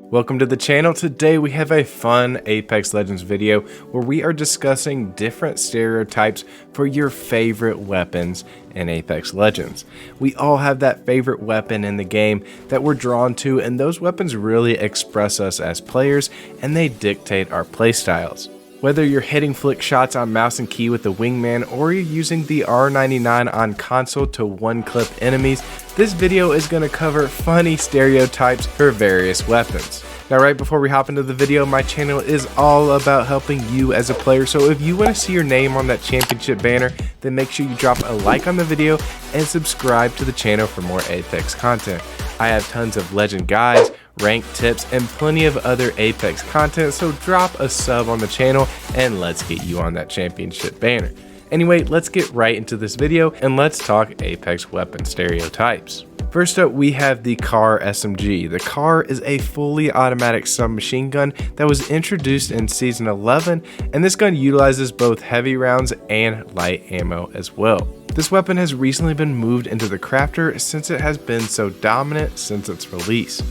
Welcome to the channel. Today we have a fun Apex Legends video where we are discussing different stereotypes for your favorite weapons in Apex Legends. We all have that favorite weapon in the game that we're drawn to, and those weapons really express us as players and they dictate our playstyles. Whether you're hitting flick shots on mouse and key with the wingman or you're using the R99 on console to one-clip enemies, this video is going to cover funny stereotypes for various weapons. Now right before we hop into the video, my channel is all about helping you as a player, so if you want to see your name on that championship banner, then make sure you drop a like on the video and subscribe to the channel for more Apex content. I have tons of Legend guides, rank tips, and plenty of other Apex content, so drop a sub on the channel and let's get you on that championship banner. Anyway, let's get right into this video and let's talk Apex weapon stereotypes. First up, we have the KARBER SMG. The KARBER is a fully automatic submachine gun that was introduced in Season 11, and this gun utilizes both heavy rounds and light ammo as well. This weapon has recently been moved into the crafter since it has been so dominant since its release.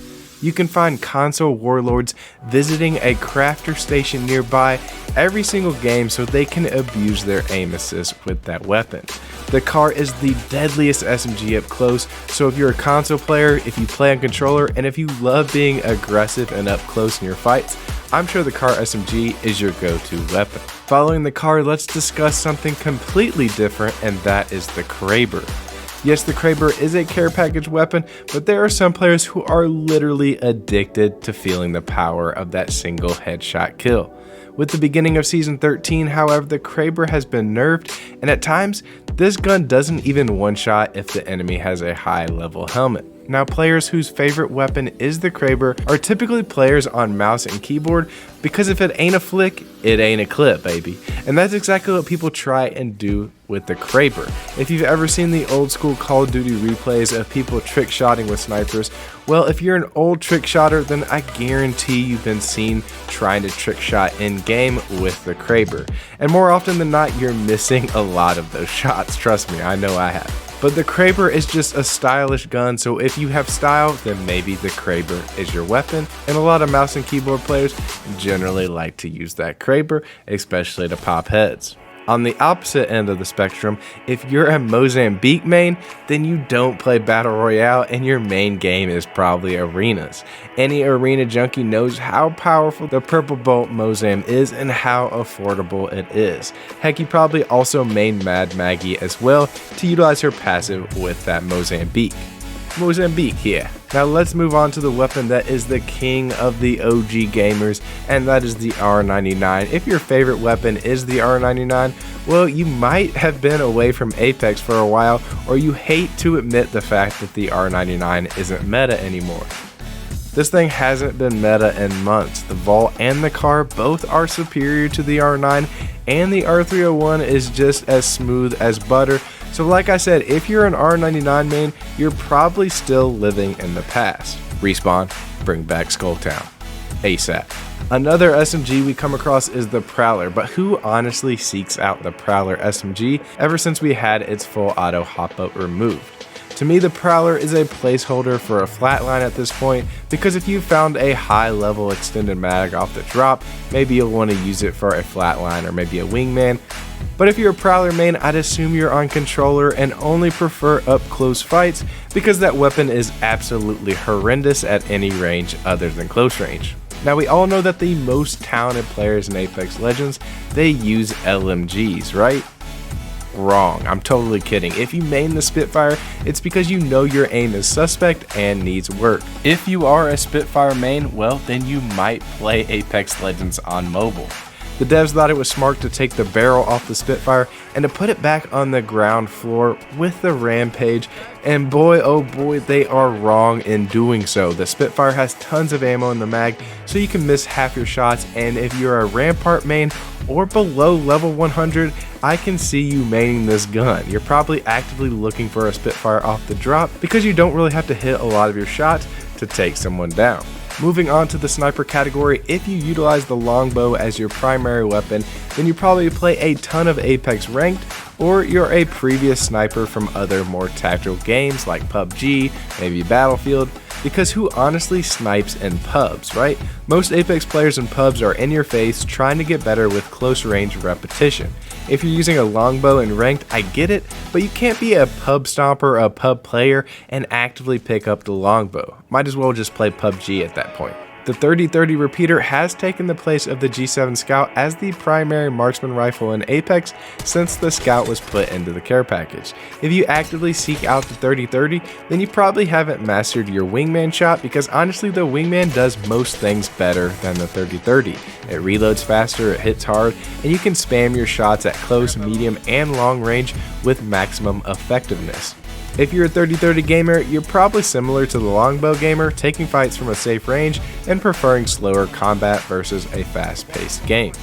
You can find console warlords visiting a crafter station nearby every single game so they can abuse their aim assist with that weapon. The KARBER is the deadliest SMG up close, so if you're a console player, if you play on controller, and if you love being aggressive and up close in your fights, I'm sure the KARBER SMG is your go-to weapon. Following the KARBER, let's discuss something completely different, and that is the KRABER. Yes, the KRABER is a care package weapon, but there are some players who are literally addicted to feeling the power of that single headshot kill. With the beginning of Season 13, however, the KRABER has been nerfed, and at times, this gun doesn't even one-shot if the enemy has a high-level helmet. Now, players whose favorite weapon is the KRABER are typically players on mouse and keyboard, because if it ain't a flick, it ain't a clip, baby. And that's exactly what people try and do with the KRABER. If you've ever seen the old school Call of Duty replays of people trick shotting with snipers, well, if you're an old trick shotter, then I guarantee you've been seen trying to trick shot in game with the KRABER. And more often than not, you're missing a lot of those shots. Trust me, I know I have. But the KRABER is just a stylish gun, so if you have style, then maybe the KRABER is your weapon, and a lot of mouse and keyboard players generally like to use that KRABER, especially to pop heads. On the opposite end of the spectrum, if you're a MOZAMBIQUE main, then you don't play Battle Royale and your main game is probably arenas. Any arena junkie knows how powerful the Purple Bolt Mozam is and how affordable it is. Heck, you probably also main Mad Maggie as well to utilize her passive with that MOZAMBIQUE. MOZAMBIQUE here. Now let's move on to the weapon that is the king of the OG gamers, and that is the R99. If your favorite weapon is the R99, well, you might have been away from Apex for a while, or you hate to admit the fact that the R99 isn't meta anymore. This thing hasn't been meta in months. The Vault and the KARBER both are superior to the R9, and the R301 is just as smooth as butter. So like I said, if you're an R99 main, you're probably still living in the past. Respawn, bring back Skulltown. ASAP. Another SMG we come across is the PROWLER, but who honestly seeks out the PROWLER SMG ever since we had its full auto hop-up removed? To me, the PROWLER is a placeholder for a flatline at this point, because if you found a high-level extended mag off the drop, maybe you'll want to use it for a flatline or maybe a wingman. But if you're a PROWLER main, I'd assume you're on controller and only prefer up-close fights, because that weapon is absolutely horrendous at any range other than close range. Now, we all know that the most talented players in Apex Legends, they use LMGs, right? Wrong. I'm totally kidding. If you main the Spitfire, it's because you know your aim is suspect and needs work. If you are a Spitfire main, well, then you might play Apex Legends on mobile. The devs thought it was smart to take the barrel off the Spitfire and to put it back on the ground floor with the Rampage, and boy oh boy, they are wrong in doing so. The Spitfire has tons of ammo in the mag, so you can miss half your shots, and if you're a Rampart main or below level 100, I can see you maining this gun. You're probably actively looking for a Spitfire off the drop because you don't really have to hit a lot of your shots to take someone down. Moving on to the sniper category, if you utilize the longbow as your primary weapon, then you probably play a ton of Apex Ranked, or you're a previous sniper from other more tactical games like PUBG, maybe Battlefield, because who honestly snipes in pubs, right? Most Apex players in pubs are in your face trying to get better with close range repetition. If you're using a longbow in Ranked, I get it, but you can't be a pub stomper or a pub player and actively pick up the longbow. Might as well just play PUBG at that point. The 30-30 repeater has taken the place of the G7 Scout as the primary marksman rifle in Apex since the Scout was put into the care package. If you actively seek out the 30-30, then you probably haven't mastered your wingman shot, because honestly the wingman does most things better than the 30-30. It reloads faster, it hits hard, and you can spam your shots at close, medium, and long range with maximum effectiveness. If you're a 30-30 gamer, you're probably similar to the longbow gamer, taking fights from a safe range and preferring slower combat versus a fast-paced game.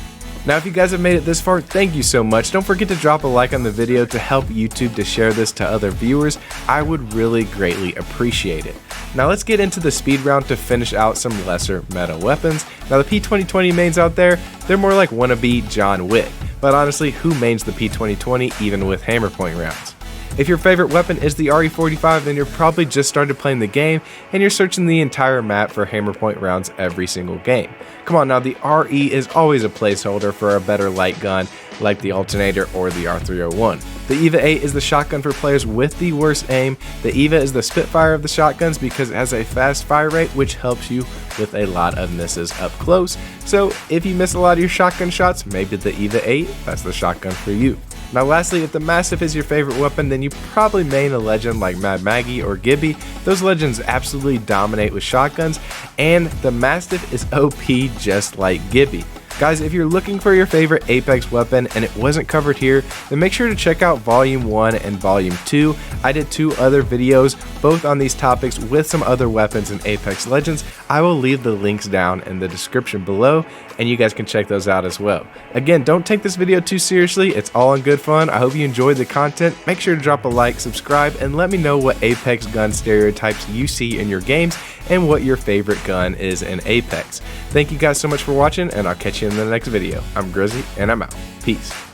Now, if you guys have made it this far, thank you so much. Don't forget to drop a like on the video to help YouTube to share this to other viewers. I would really greatly appreciate it. Now let's get into the speed round to finish out some lesser meta weapons. Now the P2020 mains out there, they're more like wannabe John Wick, but honestly, who mains the P2020 even with hammer point rounds? If your favorite weapon is the RE45, then you're probably just started playing the game and you're searching the entire map for hammer point rounds every single game. Come on now, the RE is always a placeholder for a better light gun like the Alternator or the R301. The EVA 8 is the shotgun for players with the worst aim. The EVA is the Spitfire of the shotguns because it has a fast fire rate which helps you with a lot of misses up close. So if you miss a lot of your shotgun shots, maybe the EVA 8, that's the shotgun for you. Now lastly, if the Mastiff is your favorite weapon, then you probably main a legend like Mad Maggie or Gibby. Those legends absolutely dominate with shotguns, and the Mastiff is OP just like Gibby. Guys, if you're looking for your favorite Apex weapon and it wasn't covered here, then make sure to check out Volume 1 and Volume 2. I did 2 other videos, both on these topics with some other weapons in Apex Legends. I will leave the links down in the description below, and you guys can check those out as well. Again, don't take this video too seriously, it's all in good fun. I hope you enjoyed the content. Make sure to drop a like, subscribe, and let me know what Apex gun stereotypes you see in your games and what your favorite gun is in Apex. Thank you guys so much for watching, and I'll catch you in the next video. I'm Grizzy, and I'm out. Peace.